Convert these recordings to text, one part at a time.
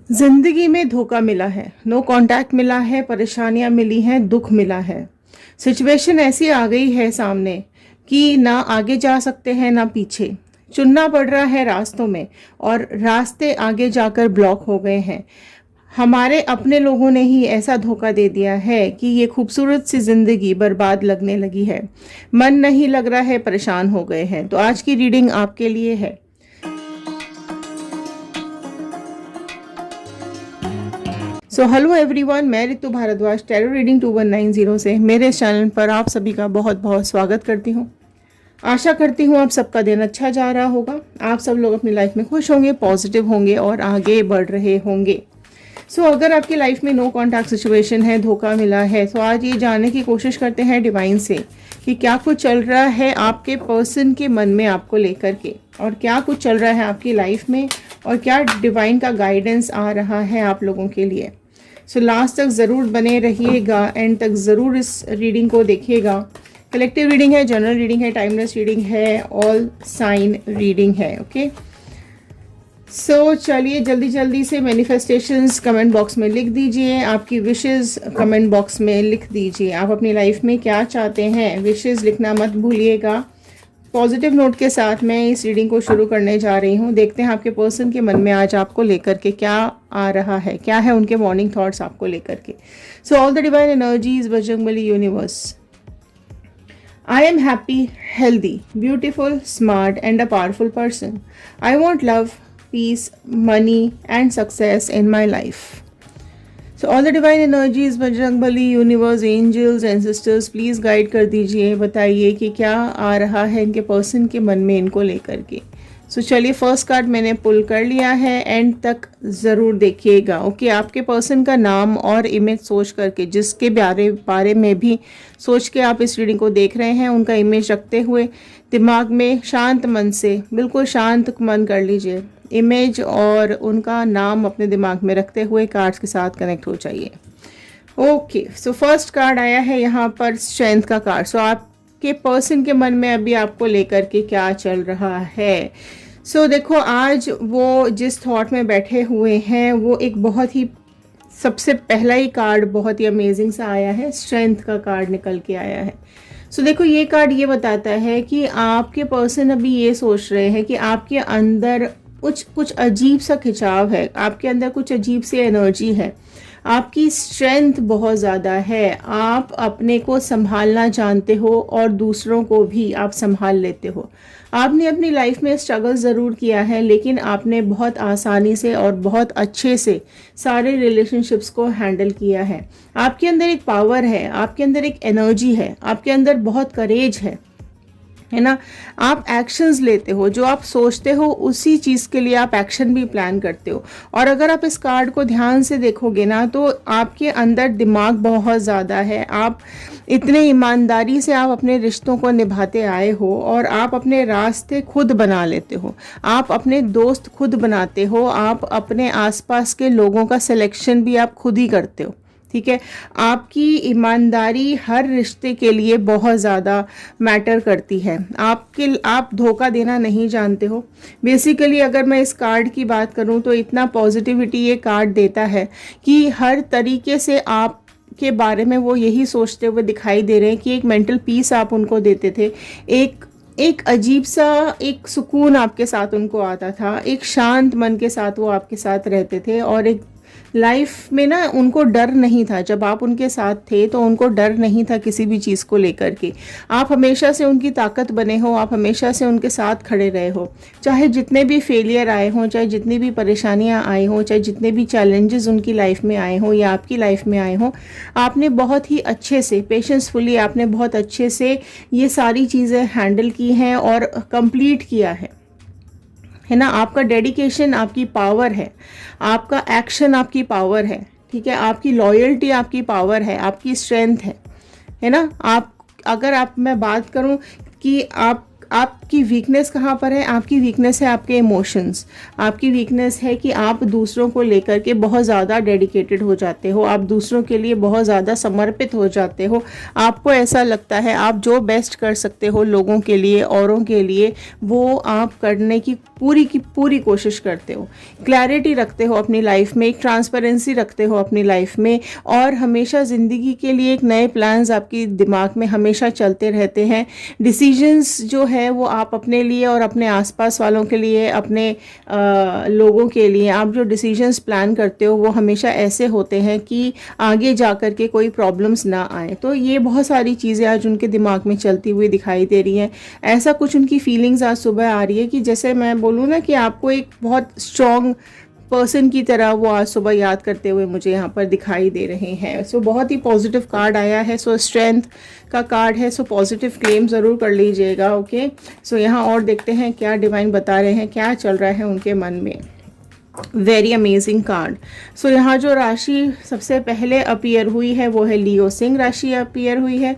जिंदगी में धोखा मिला है, नो कांटेक्ट मिला है, परेशानियां मिली हैं, दुख मिला है। सिचुएशन ऐसी आ गई है सामने कि ना आगे जा सकते हैं ना पीछे। चुनना पड़ रहा है रास्तों में और रास्ते आगे जाकर ब्लॉक हो गए हैं। हमारे अपने लोगों ने ही ऐसा धोखा दे दिया है कि ये खूबसूरत सी जिंदगी बर्बाद लगने लगी है। मन नहीं लग रहा है, परेशान हो गए हैं। तो आज की रीडिंग आपके लिए है। हेलो एवरीवन, मैं रितु भारद्वाज टैरो रीडिंग 2190 से मेरे चैनल पर आप सभी का बहुत बहुत स्वागत करती हूँ। आशा करती हूँ आप सबका दिन अच्छा जा रहा होगा। आप सब लोग अपनी लाइफ में खुश होंगे, पॉजिटिव होंगे और आगे बढ़ रहे होंगे। अगर आपकी लाइफ में नो कॉन्टैक्ट सिचुएशन है, धोखा मिला है, तो आज ये जानने की कोशिश करते हैं डिवाइन से कि क्या कुछ चल रहा है आपके पर्सन के मन में आपको लेकर के, और क्या कुछ चल रहा है आपकी लाइफ में, और क्या डिवाइन का गाइडेंस आ रहा है आप लोगों के लिए। लास्ट तक ज़रूर बने रहिएगा, एंड तक ज़रूर इस रीडिंग को देखिएगा। कलेक्टिव रीडिंग है, जनरल रीडिंग है, टाइमलेस रीडिंग है, ऑल साइन रीडिंग है। ओके, चलिए जल्दी जल्दी से मैनिफेस्टेशंस कमेंट बॉक्स में लिख दीजिए, आपकी विशेस कमेंट बॉक्स में लिख दीजिए। आप अपनी लाइफ में क्या चाहते हैं, विशेस लिखना मत भूलिएगा। पॉजिटिव नोट के साथ मैं इस रीडिंग को शुरू करने जा रही हूँ। देखते हैं आपके पर्सन के मन में आज आपको लेकर के क्या आ रहा है, क्या है उनके मॉर्निंग थॉट्स आपको लेकर के। All the divine energies, Bajrangbali universe, I am happy, healthy, beautiful, smart and a powerful person. I want love, peace, money and success in my life. All the divine energies, Bajrangbali, universe, angels, ancestors, please guide कर दीजिए, बताइए कि क्या आ रहा है इनके person के मन में इनको लेकर के। चलिए फर्स्ट कार्ड मैंने पुल कर लिया है, एंड तक ज़रूर देखिएगा। ओके, आपके पर्सन का नाम और इमेज सोच करके, जिसके बारे में भी सोच के आप इस रीडिंग को देख रहे हैं, उनका इमेज रखते हुए दिमाग में शांत मन से, बिल्कुल शांत मन कर लीजिए। इमेज और उनका नाम अपने दिमाग में रखते हुए कार्ड्स के साथ कनेक्ट हो जाइए। ओके, फर्स्ट कार्ड आया है यहाँ पर स्ट्रेंथ का कार्ड। आपके पर्सन के मन में अभी आपको लेकर के क्या चल रहा है। देखो, आज वो जिस थॉट में बैठे हुए हैं, वो एक बहुत ही, सबसे पहला ही कार्ड बहुत ही अमेजिंग सा आया है, स्ट्रेंथ का कार्ड निकल के आया है। देखो, ये कार्ड ये बताता है कि आपके पर्सन अभी ये सोच रहे हैं कि आपके अंदर कुछ अजीब सा खिंचाव है, आपके अंदर कुछ अजीब सी एनर्जी है, आपकी स्ट्रेंथ बहुत ज़्यादा है, आप अपने को संभालना जानते हो और दूसरों को भी आप संभाल लेते हो। आपने अपनी लाइफ में स्ट्रगल ज़रूर किया है, लेकिन आपने बहुत आसानी से और बहुत अच्छे से सारे रिलेशनशिप्स को हैंडल किया है। आपके अंदर एक पावर है, आपके अंदर एक एनर्जी है, आपके अंदर बहुत करेज है ना। आप एक्शंस लेते हो, जो आप सोचते हो उसी चीज़ के लिए आप एक्शन भी प्लान करते हो। और अगर आप इस कार्ड को ध्यान से देखोगे ना, तो आपके अंदर दिमाग बहुत ज़्यादा है। आप इतने ईमानदारी से आप अपने रिश्तों को निभाते आए हो, और आप अपने रास्ते खुद बना लेते हो, आप अपने दोस्त खुद बनाते हो, आप अपने आसपास के लोगों का सिलेक्शन भी आप खुद ही करते हो। ठीक है, आपकी ईमानदारी हर रिश्ते के लिए बहुत ज़्यादा मैटर करती है। आप धोखा देना नहीं जानते हो। बेसिकली अगर मैं इस कार्ड की बात करूं, तो इतना पॉजिटिविटी ये कार्ड देता है कि हर तरीके से आप के बारे में वो यही सोचते हुए दिखाई दे रहे हैं कि एक मेंटल पीस आप उनको देते थे, एक अजीब सा एक सुकून आपके साथ उनको आता था, एक शांत मन के साथ वो आपके साथ रहते थे, और एक लाइफ में ना उनको डर नहीं था। जब आप उनके साथ थे तो उनको डर नहीं था किसी भी चीज़ को लेकर के। आप हमेशा से उनकी ताकत बने हो, आप हमेशा से उनके साथ खड़े रहे हो, चाहे जितने भी फेलियर आए हों, चाहे जितनी भी परेशानियां आई हों, चाहे जितने भी चैलेंजेस उनकी लाइफ में आए हों या आपकी लाइफ में आए हों, आपने बहुत ही अच्छे से, पेशेंसफुली आपने बहुत अच्छे से ये सारी चीज़ें हैंडल की हैं और कंप्लीट किया है ना। आपका डेडिकेशन आपकी पावर है, आपका एक्शन आपकी पावर है। ठीक है, आपकी लॉयल्टी आपकी पावर है, आपकी स्ट्रेंथ है ना। आप अगर मैं बात करूं कि आप आपकी वीकनेस कहाँ पर है? आपकी वीकनेस है आपके इमोशंस। आपकी वीकनेस है कि आप दूसरों को लेकर के बहुत ज़्यादा डेडिकेटेड हो जाते हो, आप दूसरों के लिए बहुत ज़्यादा समर्पित हो जाते हो। आपको ऐसा लगता है आप जो बेस्ट कर सकते हो लोगों के लिए, औरों के लिए, वो आप करने की पूरी कोशिश करते हो। क्लैरिटी रखते हो अपनी लाइफ में, एक ट्रांसपेरेंसी रखते हो अपनी लाइफ में, और हमेशा ज़िंदगी के लिए एक नए प्लान्स आपकी दिमाग में हमेशा चलते रहते हैं। डिसीजंस जो है वो आप अपने लिए और अपने आसपास वालों के लिए, अपने लोगों के लिए आप जो डिसीजंस प्लान करते हो वो हमेशा ऐसे होते हैं कि आगे जा कर के कोई प्रॉब्लम्स ना आए। तो ये बहुत सारी चीज़ें आज उनके दिमाग में चलती हुई दिखाई दे रही हैं। ऐसा कुछ उनकी फीलिंग्स आज सुबह आ रही है कि जैसे मैं बोलूँ ना कि आपको एक बहुत स्ट्रॉन्ग पर्सन की तरह वो आज सुबह याद करते हुए मुझे यहाँ पर दिखाई दे रहे हैं। सो बहुत ही पॉजिटिव कार्ड आया है। सो स्ट्रेंथ का कार्ड है। सो पॉजिटिव क्लेम ज़रूर कर लीजिएगा। ओके, सो यहाँ और देखते हैं क्या डिवाइन बता रहे हैं, क्या चल रहा है उनके मन में। Very amazing card. सो यहाँ जो राशि सबसे पहले अपीयर हुई है वो है लियो सिंह राशि अपीयर हुई है।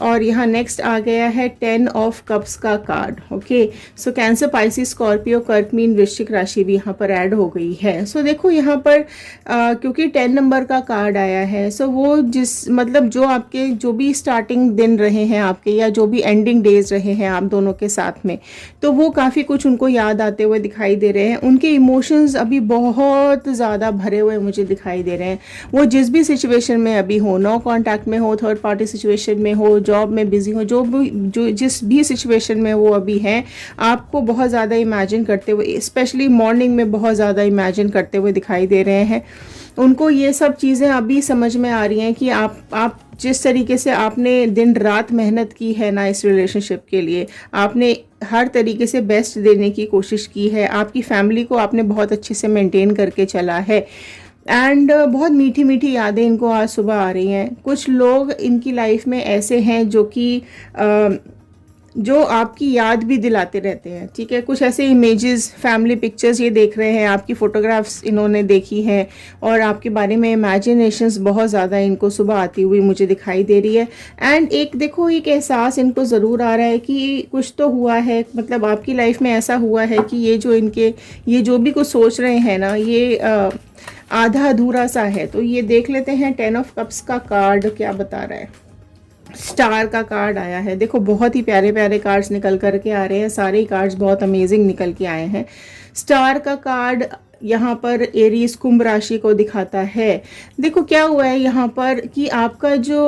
और यहाँ नेक्स्ट आ गया है 10 ऑफ कप्स का कार्ड। ओके, सो कैंसर, पाइसिस, स्कॉर्पियो, कर्क, मीन, वृश्चिक राशि भी यहाँ पर ऐड हो गई है। सो देखो यहाँ पर क्योंकि 10 नंबर का कार्ड आया है, सो वो मतलब जो आपके जो भी स्टार्टिंग दिन रहे हैं आपके, या जो भी एंडिंग डेज रहे हैं आप दोनों के साथ में, तो वो काफ़ी कुछ उनको याद आते हुए दिखाई दे रहे हैं। उनके इमोशंस अभी बहुत ज़्यादा भरे हुए मुझे दिखाई दे रहे हैं। वो जिस भी सिचुएशन में अभी हो, नो कांटेक्ट में हो, थर्ड पार्टी सिचुएशन में हो, जॉब में बिजी हो, जिस भी सिचुएशन में वो अभी हैं, आपको बहुत ज़्यादा इमेजिन करते हुए, स्पेशली मॉर्निंग में बहुत ज़्यादा इमेजिन करते हुए दिखाई दे रहे हैं। उनको ये सब चीज़ें अभी समझ में आ रही हैं कि आप जिस तरीके से आपने दिन रात मेहनत की है ना इस रिलेशनशिप के लिए, आपने हर तरीके से बेस्ट देने की कोशिश की है, आपकी फैमिली को आपने बहुत अच्छे से मेंटेन करके चला है, एंड बहुत मीठी मीठी यादें इनको आज सुबह आ रही हैं। कुछ लोग इनकी लाइफ में ऐसे हैं जो आपकी याद भी दिलाते रहते हैं। ठीक है, कुछ ऐसे इमेजेस, फैमिली पिक्चर्स ये देख रहे हैं, आपकी फ़ोटोग्राफ्स इन्होंने देखी हैं, और आपके बारे में इमेजिनेशंस बहुत ज़्यादा इनको सुबह आती हुई मुझे दिखाई दे रही है। एंड एक देखो, एक एहसास इनको ज़रूर आ रहा है कि कुछ तो हुआ है, मतलब आपकी लाइफ में ऐसा हुआ है कि ये जो भी कुछ सोच रहे हैं ना, ये आधा अधूरा सा है। तो ये देख लेते हैं 10 ऑफ कप्स का कार्ड क्या बता रहा है। स्टार का कार्ड आया है। देखो बहुत ही प्यारे प्यारे कार्ड्स निकल करके आ रहे हैं, सारे ही कार्ड्स बहुत अमेजिंग निकल के आए हैं। स्टार का कार्ड यहाँ पर एरीज कुंभ राशि को दिखाता है। देखो क्या हुआ है यहाँ पर कि आपका जो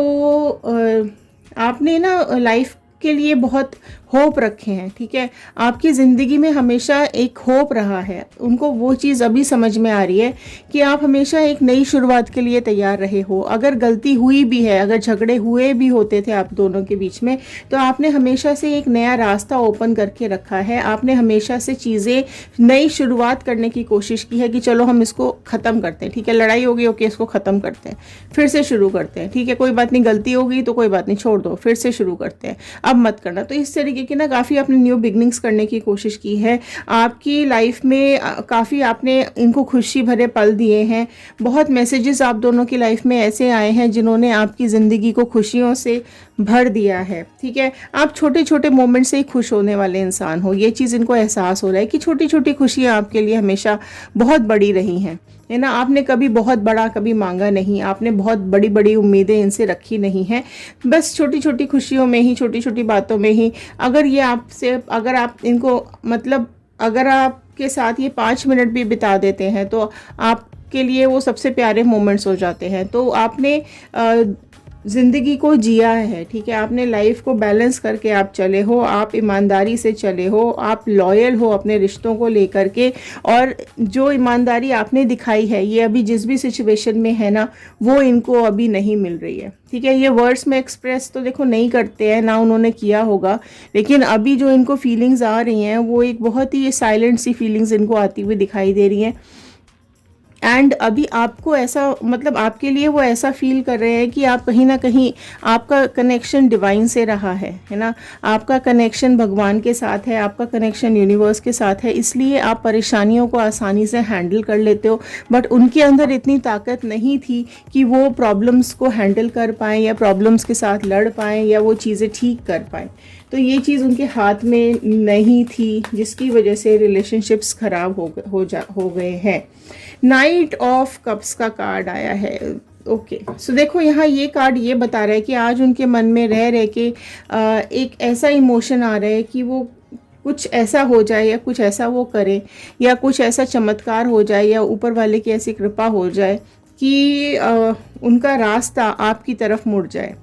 आपने ना लाइफ के लिए बहुत होप रखे हैं। ठीक है, आपकी ज़िंदगी में हमेशा एक होप रहा है। उनको वो चीज़ अभी समझ में आ रही है कि आप हमेशा एक नई शुरुआत के लिए तैयार रहे हो। अगर गलती हुई भी है, अगर झगड़े हुए भी होते थे आप दोनों के बीच में, तो आपने हमेशा से एक नया रास्ता ओपन करके रखा है। आपने हमेशा से चीज़ें नई शुरुआत करने की कोशिश की है कि चलो हम इसको ख़त्म करते हैं। ठीक है, लड़ाई हो गई, ओके, इसको ख़त्म करते हैं, फिर से शुरू करते हैं। ठीक है, कोई बात नहीं, गलती हो गई तो कोई बात नहीं, छोड़ दो, फिर से शुरू करते हैं, अब मत करना। तो इस तरीके की ना काफ़ी आपने न्यू बिगनिंग्स करने की कोशिश की है। आपकी लाइफ में काफ़ी आपने इनको खुशी भरे पल दिए हैं। बहुत मैसेजेस आप दोनों की लाइफ में ऐसे आए हैं जिन्होंने आपकी ज़िंदगी को खुशियों से भर दिया है। ठीक है, आप छोटे छोटे मोमेंट से ही खुश होने वाले इंसान हो। ये चीज़ इनको एहसास हो रहा है कि छोटी छोटी खुशियाँ आपके लिए हमेशा बहुत बड़ी रही हैं, है ना। आपने कभी बहुत बड़ा कभी मांगा नहीं, आपने बहुत बड़ी बड़ी उम्मीदें इनसे रखी नहीं हैं। बस छोटी छोटी खुशियों में ही, छोटी छोटी बातों में ही, अगर आप इनको, मतलब अगर आपके साथ ये 5 मिनट भी बिता देते हैं तो आपके लिए वो सबसे प्यारे मोमेंट्स हो जाते हैं। तो आपने ज़िंदगी को जिया है। ठीक है, आपने लाइफ को बैलेंस करके आप चले हो, आप ईमानदारी से चले हो, आप लॉयल हो अपने रिश्तों को लेकर के, और जो ईमानदारी आपने दिखाई है ये अभी जिस भी सिचुएशन में है ना, वो इनको अभी नहीं मिल रही है। ठीक है, ये वर्ड्स में एक्सप्रेस तो देखो नहीं करते हैं ना, उन्होंने किया होगा, लेकिन अभी जो इनको फीलिंग्स आ रही हैं वो एक बहुत ही साइलेंट सी फीलिंग्स इनको आती हुई दिखाई दे रही हैं। एंड अभी आपको ऐसा मतलब आपके लिए वो ऐसा फील कर रहे हैं कि आप कहीं ना कहीं आपका कनेक्शन डिवाइन से रहा है ना, आपका कनेक्शन भगवान के साथ है, आपका कनेक्शन यूनिवर्स के साथ है, इसलिए आप परेशानियों को आसानी से हैंडल कर लेते हो। बट उनके अंदर इतनी ताकत नहीं थी कि वो प्रॉब्लम्स को हैंडल कर पाएँ या प्रॉब्लम्स के साथ लड़ पाएँ या वो चीज़ें ठीक कर पाएँ। तो ये चीज़ उनके हाथ में नहीं थी, जिसकी वजह से रिलेशनशिप्स ख़राब हो गए हैं। नाइट ऑफ कप्स का कार्ड आया है। ओके सो देखो यहाँ ये कार्ड ये बता रहा है कि आज उनके मन में रह के एक ऐसा इमोशन आ रहा है कि वो कुछ ऐसा हो जाए या कुछ ऐसा वो करें या कुछ ऐसा चमत्कार हो जाए या ऊपर वाले की ऐसी कृपा हो जाए कि उनका रास्ता आपकी तरफ मुड़ जाए।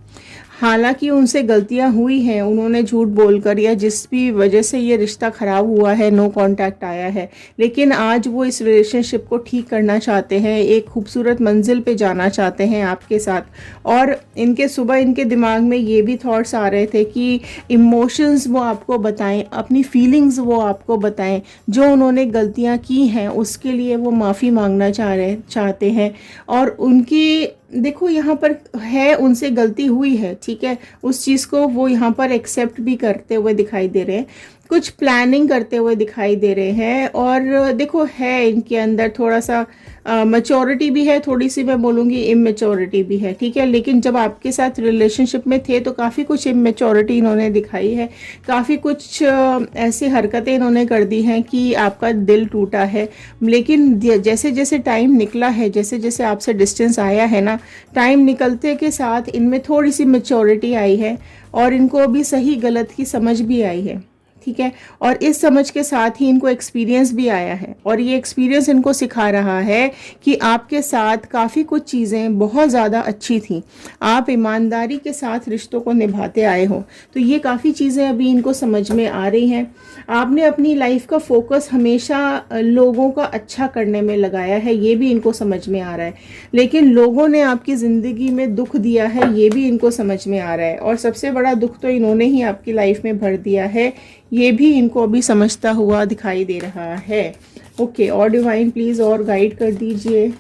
हालांकि उनसे गलतियां हुई हैं, उन्होंने झूठ बोलकर या जिस भी वजह से ये रिश्ता ख़राब हुआ है, नो कांटेक्ट आया है, लेकिन आज वो इस रिलेशनशिप को ठीक करना चाहते हैं, एक खूबसूरत मंजिल पे जाना चाहते हैं आपके साथ। और इनके दिमाग में ये भी थॉट्स आ रहे थे कि इमोशंस वो आपको बताएं, अपनी फीलिंग्स वो आपको बताएं, जो उन्होंने गलतियां की हैं उसके लिए वो माफ़ी मांगना चाहते हैं। और उनकी देखो यहाँ पर है, उनसे गलती हुई है, ठीक है, उस चीज़ को वो यहाँ पर एक्सेप्ट भी करते हुए दिखाई दे रहे हैं, कुछ प्लानिंग करते हुए दिखाई दे रहे हैं। और देखो है इनके अंदर थोड़ा सा मैच्योरिटी भी है, थोड़ी सी मैं बोलूँगी इमेच्योरिटी भी है, ठीक है। लेकिन जब आपके साथ रिलेशनशिप में थे तो काफ़ी कुछ इमेच्योरिटी इन्होंने दिखाई है, काफ़ी कुछ ऐसी हरकतें इन्होंने कर दी हैं कि आपका दिल टूटा है। लेकिन जैसे जैसे टाइम निकला है, जैसे जैसे आपसे डिस्टेंस आया है ना, टाइम निकलते के साथ इनमें थोड़ी सी मैच्योरिटी आई है और इनको अभी सही गलत की समझ भी आई है, ठीक है। और इस समझ के साथ ही इनको एक्सपीरियंस भी आया है और ये एक्सपीरियंस इनको सिखा रहा है कि आपके साथ काफ़ी कुछ चीज़ें बहुत ज़्यादा अच्छी थी, आप ईमानदारी के साथ रिश्तों को निभाते आए हो। तो ये काफ़ी चीज़ें अभी इनको समझ में आ रही हैं। आपने अपनी लाइफ का फोकस हमेशा लोगों का अच्छा करने में लगाया है, ये भी इनको समझ में आ रहा है। लेकिन लोगों ने आपकी ज़िंदगी में दुख दिया है, ये भी इनको समझ में आ रहा है। और सबसे बड़ा दुख तो इन्होंने ही आपकी लाइफ में भर दिया है, ये भी इनको अभी समझता हुआ दिखाई दे रहा है। ओके, और डिवाइन प्लीज और गाइड कर दीजिए।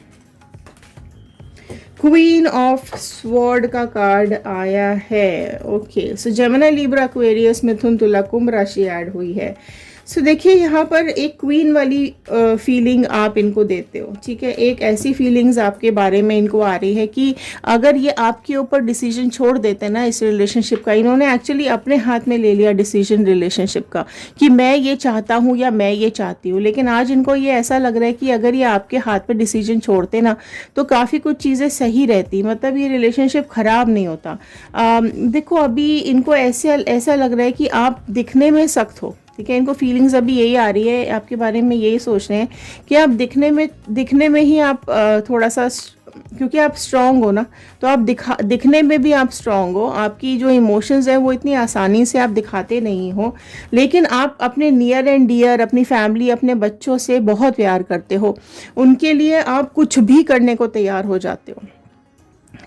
क्वीन ऑफ स्वॉर्ड का कार्ड आया है। Okay so Gemini, Libra, Aquarius, Mithun, Tula, Kumbh राशि ऐड हुई है। सो देखिए यहाँ पर एक क्वीन वाली फीलिंग आप इनको देते हो, ठीक है। एक ऐसी फीलिंग्स आपके बारे में इनको आ रही है कि अगर ये आपके ऊपर डिसीजन छोड़ देते ना इस रिलेशनशिप का, इन्होंने एक्चुअली अपने हाथ में ले लिया डिसीजन रिलेशनशिप का कि मैं ये चाहता हूँ या मैं ये चाहती हूँ। लेकिन आज इनको ये ऐसा लग रहा है कि अगर ये आपके हाथ पे डिसीजन छोड़ते ना तो काफ़ी कुछ चीज़ें सही रहती, मतलब ये रिलेशनशिप ख़राब नहीं होता। देखो अभी इनको ऐसा लग रहा है कि आप दिखने में सख्त हो, ठीक है। इनको फीलिंग्स अभी यही आ रही है आपके बारे में, यही सोच रहे हैं कि आप दिखने में ही आप थोड़ा सा, क्योंकि आप स्ट्रांग हो ना, तो आप दिखने में भी आप स्ट्रांग हो, आपकी जो इमोशंस है वो इतनी आसानी से आप दिखाते नहीं हो। लेकिन आप अपने नियर एंड डियर, अपनी फैमिली, अपने बच्चों से बहुत प्यार करते हो, उनके लिए आप कुछ भी करने को तैयार हो जाते हो,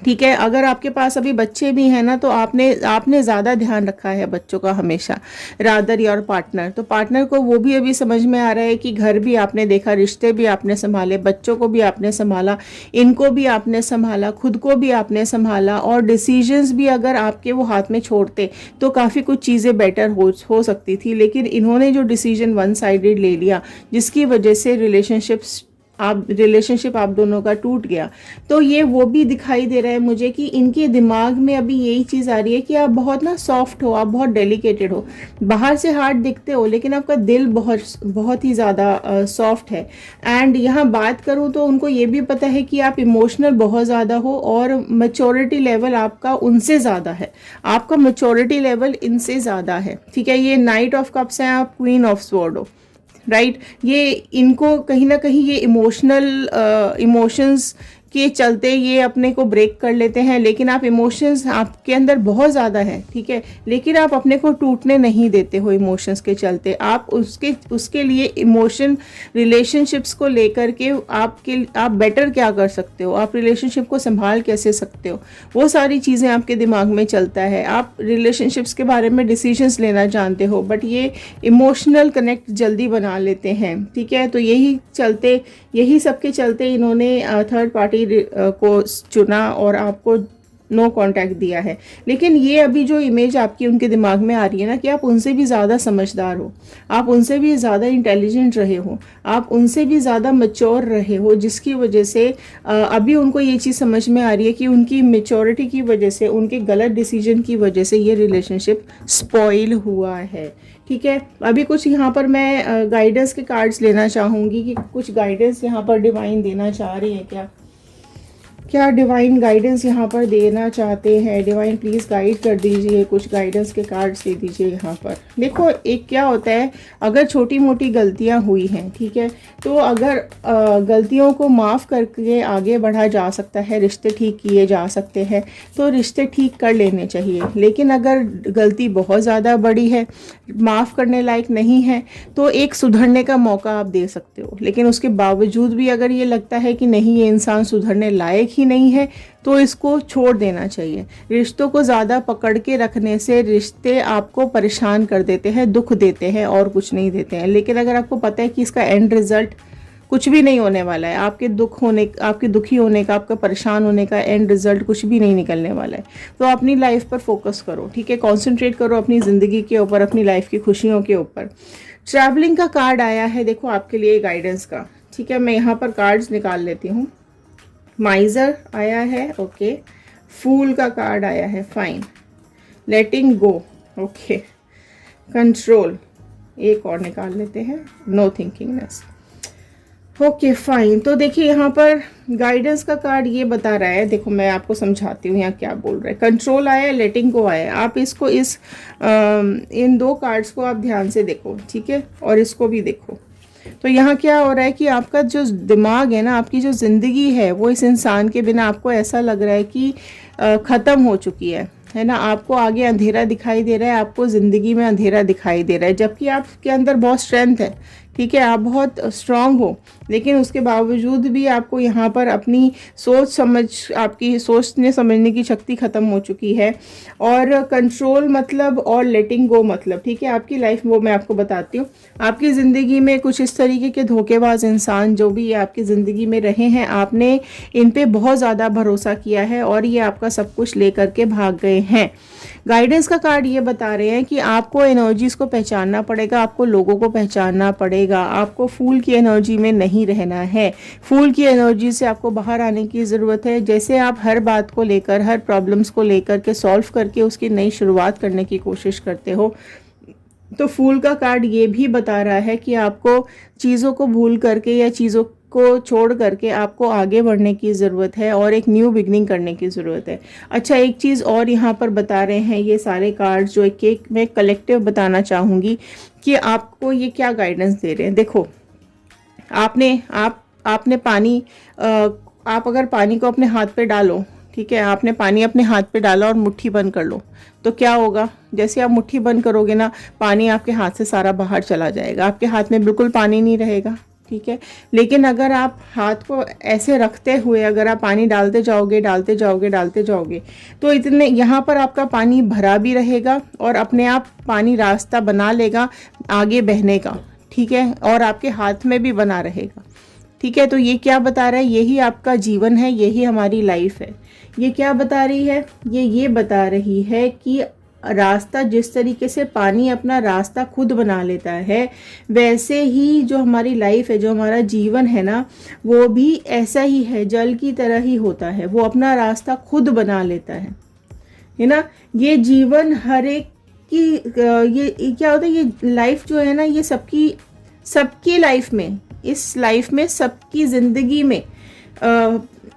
ठीक है। अगर आपके पास अभी बच्चे भी हैं ना तो आपने ज़्यादा ध्यान रखा है बच्चों का हमेशा, रादर योर पार्टनर। तो पार्टनर को वो भी अभी समझ में आ रहा है कि घर भी आपने देखा, रिश्ते भी आपने संभाले, बच्चों को भी आपने संभाला, इनको भी आपने संभाला, खुद को भी आपने संभाला। और डिसीजंस भी अगर आपके वो हाथ में छोड़ते तो काफ़ी कुछ चीज़ें बेटर हो सकती थी। लेकिन इन्होंने जो डिसीजन वन साइडेड ले लिया, जिसकी वजह से रिलेशनशिप आप दोनों का टूट गया। तो ये वो भी दिखाई दे रहा है मुझे कि इनके दिमाग में अभी यही चीज़ आ रही है कि आप बहुत ना सॉफ्ट हो, आप बहुत डेलिकेटेड हो, बाहर से हार्ड दिखते हो लेकिन आपका दिल बहुत ही ज़्यादा सॉफ्ट है। एंड यहाँ बात करूँ तो उनको ये भी पता है कि आप इमोशनल बहुत ज़्यादा हो और मैच्योरिटी लेवल आपका उनसे ज़्यादा है, आपका मैच्योरिटी लेवल इनसे ज़्यादा है, ठीक है। ये नाइट ऑफ कप्स हैं, आप क्वीन ऑफ स्वॉर्ड हो, राइट। ये इनको कहीं ना कहीं ये इमोशंस के चलते ये अपने को ब्रेक कर लेते हैं। लेकिन आप इमोशंस आपके अंदर बहुत ज़्यादा है, ठीक है, लेकिन आप अपने को टूटने नहीं देते हो इमोशंस के चलते। आप उसके लिए इमोशन रिलेशनशिप्स को लेकर के आप बेटर क्या कर सकते हो, आप रिलेशनशिप को संभाल कैसे सकते हो, वो सारी चीज़ें आपके दिमाग में चलता है। आप रिलेशनशिप्स के बारे में डिसीजंस लेना जानते हो बट ये इमोशनल कनेक्ट जल्दी बना लेते हैं, ठीक है। तो यही चलते यही सब के चलते इन्होंने थर्ड पार्टी को चुना और आपको नो कांटेक्ट दिया है। लेकिन ये अभी जो इमेज आपकी उनके दिमाग में आ रही है ना कि आप उनसे भी ज़्यादा समझदार हो, आप उनसे भी ज़्यादा इंटेलिजेंट रहे हो, आप उनसे भी ज़्यादा मैच्योर रहे हो, जिसकी वजह से अभी उनको ये चीज़ समझ में आ रही है कि उनकी मैच्योरिटी की वजह से, उनके गलत डिसीजन की वजह से ये रिलेशनशिप स्पॉइल हुआ है। ठीक है, अभी कुछ यहाँ पर मैं गाइडेंस के कार्ड्स लेना चाहूँगी कि कुछ गाइडेंस यहाँ पर डिवाइन देना चाह रही है क्या डिवाइन गाइडेंस यहाँ पर देना चाहते हैं। डिवाइन प्लीज़ गाइड कर दीजिए, कुछ गाइडेंस के कार्ड्स दे दीजिए यहाँ पर। देखो एक क्या होता है, अगर छोटी मोटी गलतियाँ हुई हैं, ठीक है, तो अगर गलतियों को माफ़ करके आगे बढ़ा जा सकता है, रिश्ते ठीक किए जा सकते हैं, तो रिश्ते ठीक कर लेने चाहिए। लेकिन अगर गलती बहुत ज़्यादा बड़ी है, माफ़ करने लायक नहीं है, तो एक सुधरने का मौका आप दे सकते हो। लेकिन उसके बावजूद भी अगर ये लगता है कि नहीं ये इंसान सुधरने लायक ही नहीं है, तो इसको छोड़ देना चाहिए। रिश्तों को ज़्यादा पकड़ के रखने से रिश्ते आपको परेशान कर देते हैं, दुख देते हैं और कुछ नहीं देते हैं। लेकिन अगर आपको पता है कि इसका एंड रिजल्ट कुछ भी नहीं होने वाला है, आपके दुखी होने का, आपका परेशान होने का एंड रिजल्ट कुछ भी नहीं निकलने वाला है, तो अपनी लाइफ पर फोकस करो। ठीक है, कॉन्सेंट्रेट करो अपनी ज़िंदगी के ऊपर, अपनी लाइफ की खुशियों के ऊपर। ट्रैवलिंग का कार्ड आया है, देखो आपके लिए गाइडेंस का। ठीक है, मैं यहाँ पर कार्ड्स निकाल लेती हूँ। माइजर आया है, ओके। फूल का कार्ड आया है, फाइन। लेटिंग गो, ओके। कंट्रोल, एक और निकाल लेते हैं, नो थिंकिंगनेस, ओके फाइन। तो देखिए यहाँ पर गाइडेंस का कार्ड ये बता रहा है, देखो मैं आपको समझाती हूँ यहाँ क्या बोल रहा है। कंट्रोल आया है, लेटिंग गो आया है। आप इसको इन दो कार्ड्स को आप ध्यान से देखो, ठीक है, और इसको भी देखो। तो यहाँ क्या हो रहा है कि आपका जो दिमाग है ना, आपकी जो ज़िंदगी है, वो इस इंसान के बिना आपको ऐसा लग रहा है कि ख़त्म हो चुकी है ना। आपको आगे अंधेरा दिखाई दे रहा है, आपको ज़िंदगी में अंधेरा दिखाई दे रहा है, जबकि आपके अंदर बहुत स्ट्रेंथ है। ठीक है, आप बहुत स्ट्रांग हो, लेकिन उसके बावजूद भी आपको यहाँ पर अपनी आपकी सोचने समझने की शक्ति ख़त्म हो चुकी है। और कंट्रोल मतलब और लेटिंग गो मतलब, ठीक है, आपकी लाइफ वो मैं आपको बताती हूँ। आपकी ज़िंदगी में कुछ इस तरीके के धोखेबाज इंसान जो भी आपकी ज़िंदगी में रहे हैं, आपने इन पे बहुत ज़्यादा भरोसा किया है और ये आपका सब कुछ ले करके भाग गए हैं। गाइडेंस का कार्ड ये बता रहे हैं कि आपको एनर्जीज़ को पहचानना पड़ेगा, आपको लोगों को पहचानना पड़ेगा, आपको फूल की एनर्जी में नहीं रहना है। फूल की एनर्जी से आपको बाहर आने की ज़रूरत है। जैसे आप हर बात को लेकर, हर प्रॉब्लम्स को लेकर के सॉल्व करके उसकी नई शुरुआत करने की कोशिश करते हो, तो फूल का कार्ड ये भी बता रहा है कि आपको चीज़ों को भूल करके या चीज़ों को छोड़ करके आपको आगे बढ़ने की ज़रूरत है और एक न्यू बिगनिंग करने की ज़रूरत है। अच्छा, एक चीज़ और यहाँ पर बता रहे हैं ये सारे कार्ड्स, जो एक मैं कलेक्टिव बताना चाहूँगी कि आपको ये क्या गाइडेंस दे रहे हैं। देखो, आपने पानी, आप अगर पानी को अपने हाथ पे डालो, ठीक है, आपने पानी अपने हाथ पे डाला और मुट्ठी बंद कर लो, तो क्या होगा? जैसे आप मुट्ठी बंद करोगे ना, पानी आपके हाथ से सारा बाहर चला जाएगा, आपके हाथ में बिल्कुल पानी नहीं रहेगा। ठीक है, लेकिन अगर आप हाथ को ऐसे रखते हुए अगर आप पानी डालते जाओगे तो इतने यहाँ पर आपका पानी भरा भी रहेगा और अपने आप पानी रास्ता बना लेगा आगे बहने का। ठीक है, और आपके हाथ में भी बना रहेगा। ठीक है, तो ये क्या बता रहा है? यही आपका जीवन है, यही हमारी लाइफ है। ये क्या बता रही है? ये बता रही है कि रास्ता, जिस तरीके से पानी अपना रास्ता खुद बना लेता है, वैसे ही जो हमारी लाइफ है, जो हमारा जीवन है ना, वो भी ऐसा ही है, जल की तरह ही होता है, वो अपना रास्ता खुद बना लेता है ना। ये जीवन हर एक की ये क्या होता है, ये लाइफ जो है ना, ये सबकी लाइफ में, इस लाइफ में सबकी ज़िंदगी में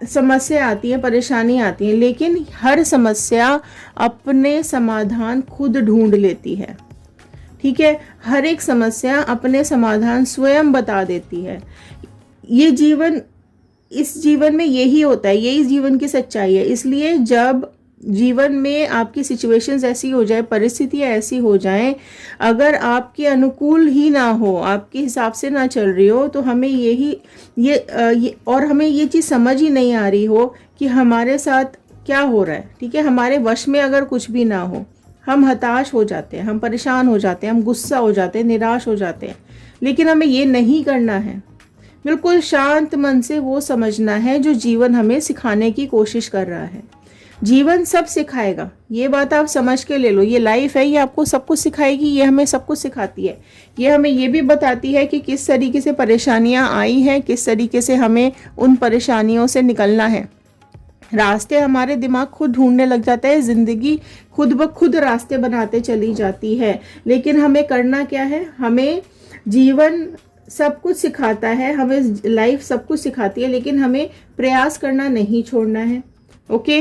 समस्या आती है, परेशानी आती है, लेकिन हर समस्या अपने समाधान खुद ढूंढ लेती है। ठीक है, हर एक समस्या अपने समाधान स्वयं बता देती है। ये जीवन, इस जीवन में यही होता है, यही जीवन की सच्चाई है। इसलिए जब जीवन में आपकी सिचुएशंस ऐसी हो जाए, परिस्थितियाँ ऐसी हो जाएं, अगर आपके अनुकूल ही ना हो, आपके हिसाब से ना चल रही हो, तो हमें और हमें ये चीज़ समझ ही नहीं आ रही हो कि हमारे साथ क्या हो रहा है। ठीक है, हमारे वश में अगर कुछ भी ना हो, हम हताश हो जाते हैं, हम परेशान हो जाते हैं, हम गुस्सा हो जाते हैं, निराश हो जाते हैं। लेकिन हमें ये नहीं करना है। बिल्कुल शांत मन से वो समझना है जो जीवन हमें सिखाने की कोशिश कर रहा है। जीवन सब सिखाएगा, ये बात आप समझ के ले लो। ये लाइफ है, ये आपको सब कुछ सिखाएगी, ये हमें सब कुछ सिखाती है। ये हमें ये भी बताती है कि किस तरीके से परेशानियां आई हैं, किस तरीके से हमें उन परेशानियों से निकलना है। रास्ते हमारे दिमाग खुद ढूंढने लग जाता है, जिंदगी खुद ब खुद रास्ते बनाते चली जाती है। लेकिन हमें करना क्या है, हमें जीवन सब कुछ सिखाता है, हमें लाइफ सब कुछ सिखाती है, लेकिन हमें प्रयास करना नहीं छोड़ना है। ओके,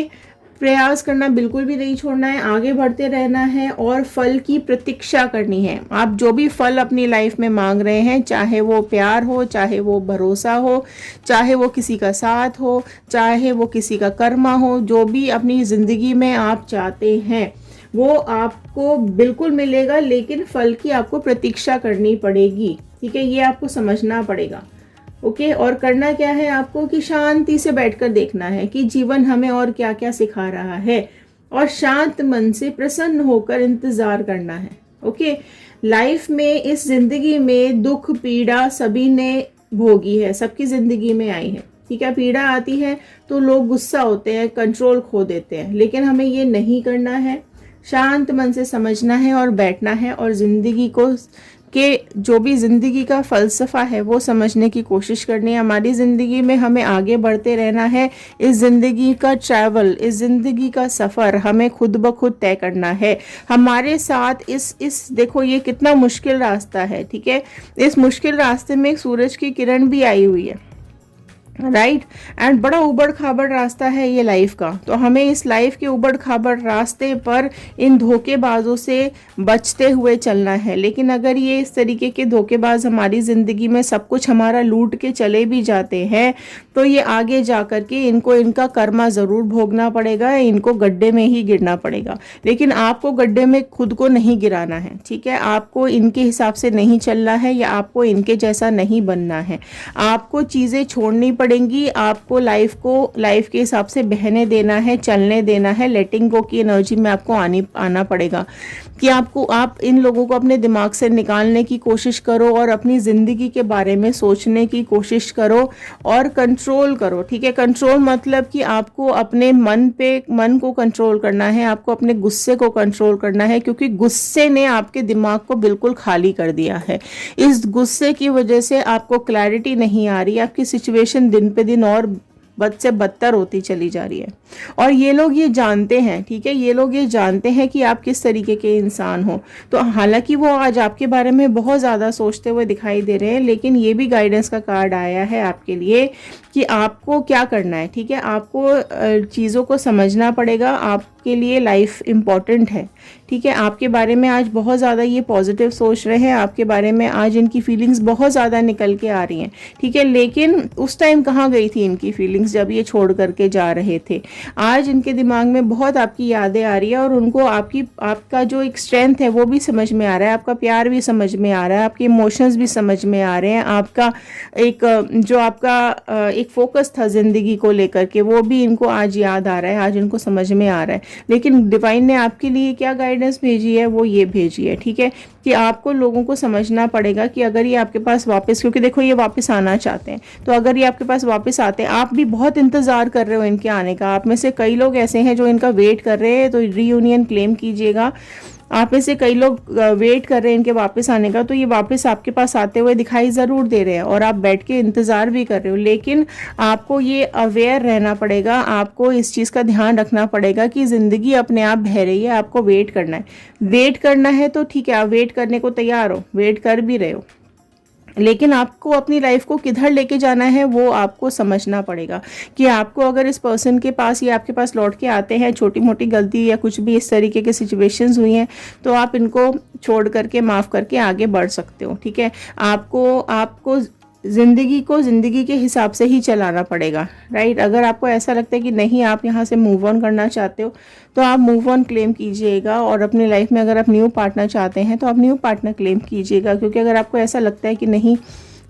प्रयास करना बिल्कुल भी नहीं छोड़ना है, आगे बढ़ते रहना है और फल की प्रतीक्षा करनी है। आप जो भी फल अपनी लाइफ में मांग रहे हैं, चाहे वो प्यार हो, चाहे वो भरोसा हो, चाहे वो किसी का साथ हो, चाहे वो किसी का कर्मा हो, जो भी अपनी ज़िंदगी में आप चाहते हैं वो आपको बिल्कुल मिलेगा, लेकिन फल की आपको प्रतीक्षा करनी पड़ेगी। ठीक है, ये आपको समझना पड़ेगा। ओके, और करना क्या है आपको कि शांति से बैठकर देखना है कि जीवन हमें और क्या क्या सिखा रहा है, और शांत मन से प्रसन्न होकर इंतजार करना है। ओके, लाइफ में, इस जिंदगी में दुख पीड़ा सभी ने भोगी है, सबकी जिंदगी में आई है। ठीक है, पीड़ा आती है तो लोग गुस्सा होते हैं, कंट्रोल खो देते हैं, लेकिन हमें ये नहीं करना है। शांत मन से समझना है और बैठना है, और जिंदगी को कि जो भी ज़िंदगी का फ़लसफ़ा है वो समझने की कोशिश करनी है। हमारी ज़िंदगी में हमें आगे बढ़ते रहना है। इस ज़िंदगी का ट्रैवल, इस ज़िंदगी का सफ़र हमें खुद ब खुद तय करना है। हमारे साथ इस देखो ये कितना मुश्किल रास्ता है। ठीक है, इस मुश्किल रास्ते में एक सूरज की किरण भी आई हुई है, राइट। एंड बड़ा उबड़ खाबड़ रास्ता है ये लाइफ का, तो हमें इस लाइफ के उबड़ खाबड़ रास्ते पर इन धोखेबाजों से बचते हुए चलना है। लेकिन अगर ये इस तरीके के धोखेबाज हमारी ज़िंदगी में सब कुछ हमारा लूट के चले भी जाते हैं, तो ये आगे जा कर के इनको इनका कर्मा ज़रूर भोगना पड़ेगा, इनको गड्ढे में ही गिरना पड़ेगा। लेकिन आपको गड्ढे में खुद को नहीं गिराना है। ठीक है, आपको इनके हिसाब से नहीं चलना है, या आपको इनके जैसा नहीं बनना है। आपको चीज़ें छोड़नी पड़ेंगी, आपको लाइफ के हिसाब से बहने देना है, चलने देना है। लेटिंग गो की एनर्जी में आपको आना पड़ेगा कि आप इन लोगों को अपने दिमाग से निकालने की कोशिश करो, और अपनी ज़िंदगी के बारे में सोचने की कोशिश करो और कंट्रोल करो। ठीक है, कंट्रोल मतलब कि आपको अपने मन को कंट्रोल करना है, आपको अपने गुस्से को कंट्रोल करना है, क्योंकि गुस्से ने आपके दिमाग को बिल्कुल खाली कर दिया है। इस गुस्से की वजह से आपको क्लैरिटी नहीं आ रही, आपकी सिचुएशन दिन पे दिन और बद से बदतर होती चली जा रही है। और ये लोग ये जानते हैं, ठीक है, ये लोग ये जानते हैं कि आप किस तरीके के इंसान हो। तो हालांकि वो आज आपके बारे में बहुत ज़्यादा सोचते हुए दिखाई दे रहे हैं, लेकिन ये भी गाइडेंस का कार्ड आया है आपके लिए कि आपको क्या करना है। ठीक है, आपको चीज़ों को समझना पड़ेगा, आपके लिए लाइफ इम्पॉर्टेंट है। ठीक है, आपके बारे में आज बहुत ज़्यादा ये पॉजिटिव सोच रहे हैं, आपके बारे में आज इनकी फीलिंग्स बहुत ज़्यादा निकल के आ रही हैं। ठीक है, लेकिन उस टाइम कहाँ गई थी इनकी फीलिंग्स जब ये छोड़ करके जा रहे थे। आज इनके दिमाग में बहुत आपकी यादें आ रही है, और उनको आपका जो एक स्ट्रेंथ है वो भी समझ में आ रहा है, आपका प्यार भी समझ में आ रहा है, आपके इमोशंस भी समझ में आ रहे हैं, आपका एक फोकस था ज़िंदगी को लेकर के वो भी इनको आज याद आ रहा है, आज इनको समझ में आ रहा है। लेकिन डिवाइन ने आपके लिए क्या गाइडेंस भेजी है, वो ये भेजी है। ठीक है, कि आपको लोगों को समझना पड़ेगा कि अगर ये आपके पास वापस, क्योंकि देखो ये वापस आना चाहते हैं, तो अगर ये आपके पास वापस आते हैं, आप भी बहुत इंतज़ार कर रहे हो इनके आने का। आप में से कई लोग ऐसे हैं जो इनका वेट कर रहे हैं, तो रीयूनियन क्लेम कीजिएगा। आप में से कई लोग वेट कर रहे हैं इनके वापस आने का, तो ये वापस आपके पास आते हुए दिखाई ज़रूर दे रहे हैं, और आप बैठ के इंतज़ार भी कर रहे हो। लेकिन आपको ये अवेयर रहना पड़ेगा, आपको इस चीज़ का ध्यान रखना पड़ेगा कि ज़िंदगी अपने आप बह रही है, आपको वेट करना है। वेट करना है तो ठीक है, आप वेट करने को तैयार हो, वेट कर भी रहे हो, लेकिन आपको अपनी लाइफ को किधर लेके जाना है वो आपको समझना पड़ेगा। कि आपको अगर इस पर्सन के पास या आपके पास लौट के आते हैं, छोटी मोटी गलती या कुछ भी इस तरीके के सिचुएशंस हुई हैं, तो आप इनको छोड़ करके, माफ़ करके आगे बढ़ सकते हो। ठीक है, आपको ज़िंदगी को ज़िंदगी के हिसाब से ही चलाना पड़ेगा, राइट। अगर आपको ऐसा लगता है कि नहीं आप यहाँ से मूव ऑन करना चाहते हो, तो आप मूव ऑन क्लेम कीजिएगा। और अपनी लाइफ में अगर आप न्यू पार्टनर चाहते हैं तो आप न्यू पार्टनर क्लेम कीजिएगा, क्योंकि अगर आपको ऐसा लगता है कि नहीं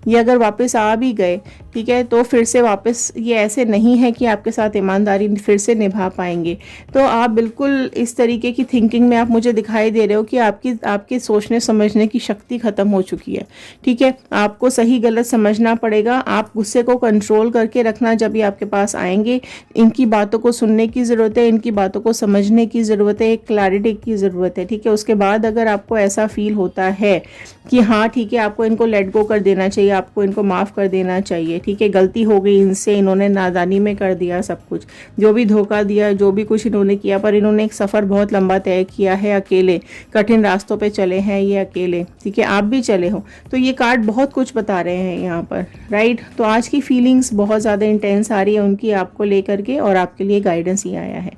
ये अगर वापस आ भी गए, ठीक है, तो फिर से वापस ये ऐसे नहीं है कि आपके साथ ईमानदारी फिर से निभा पाएंगे। तो आप बिल्कुल इस तरीके की थिंकिंग में आप मुझे दिखाई दे रहे हो कि आपकी सोचने समझने की शक्ति ख़त्म हो चुकी है, ठीक है। आपको सही गलत समझना पड़ेगा। आप गुस्से को कंट्रोल करके रखना जब ये आपके पास आएंगे। इनकी बातों को सुनने की ज़रूरत है, इनकी बातों को समझने की ज़रूरत है, एक क्लैरिटी की ज़रूरत है, ठीक है। उसके बाद अगर आपको ऐसा फील होता है कि हाँ ठीक है, आपको इनको लेट गो कर देना चाहिए, आपको इनको माफ़ कर देना चाहिए, ठीक है, गलती हो गई इनसे, इन्होंने नादानी में कर दिया सब कुछ, जो भी धोखा दिया, जो भी कुछ इन्होंने किया, पर इन्होंने एक सफ़र बहुत लंबा तय किया है अकेले, कठिन रास्तों पे चले हैं ये अकेले, ठीक है, आप भी चले हो। तो ये कार्ड बहुत कुछ बता रहे हैं यहाँ पर, राइट। तो आज की फीलिंग्स बहुत ज़्यादा इंटेंस आ रही है उनकी आपको लेकर के, और आपके लिए गाइडेंस ही आया है।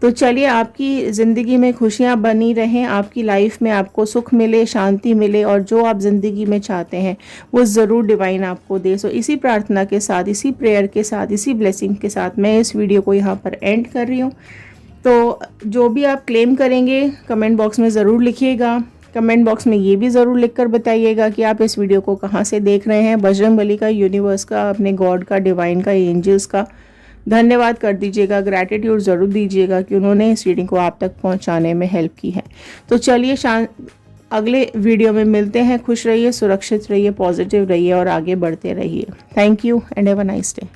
तो चलिए, आपकी ज़िंदगी में खुशियाँ बनी रहें, आपकी लाइफ में आपको सुख मिले, शांति मिले, और जो आप ज़िंदगी में चाहते हैं वो ज़रूर डिवाइन आपको दे। सो इसी प्रार्थना के साथ, इसी प्रेयर के साथ, इसी ब्लेसिंग के साथ मैं इस वीडियो को यहाँ पर एंड कर रही हूँ। तो जो भी आप क्लेम करेंगे कमेंट बॉक्स में ज़रूर लिखिएगा। कमेंट बॉक्स में ये भी ज़रूर लिखकर बताइएगा कि आप इस वीडियो को कहाँ से देख रहे हैं, बजरंगबली का, यूनिवर्स का, अपने गॉड का, डिवाइन का, एंजल्स का। धन्यवाद कर दीजिएगा, ग्रैटिट्यूड ज़रूर दीजिएगा कि उन्होंने इस रीडिंग को आप तक पहुंचाने में हेल्प की है। तो चलिए, अगले वीडियो में मिलते हैं। खुश रहिए, सुरक्षित रहिए, पॉजिटिव रहिए और आगे बढ़ते रहिए। Thank you and have a nice day.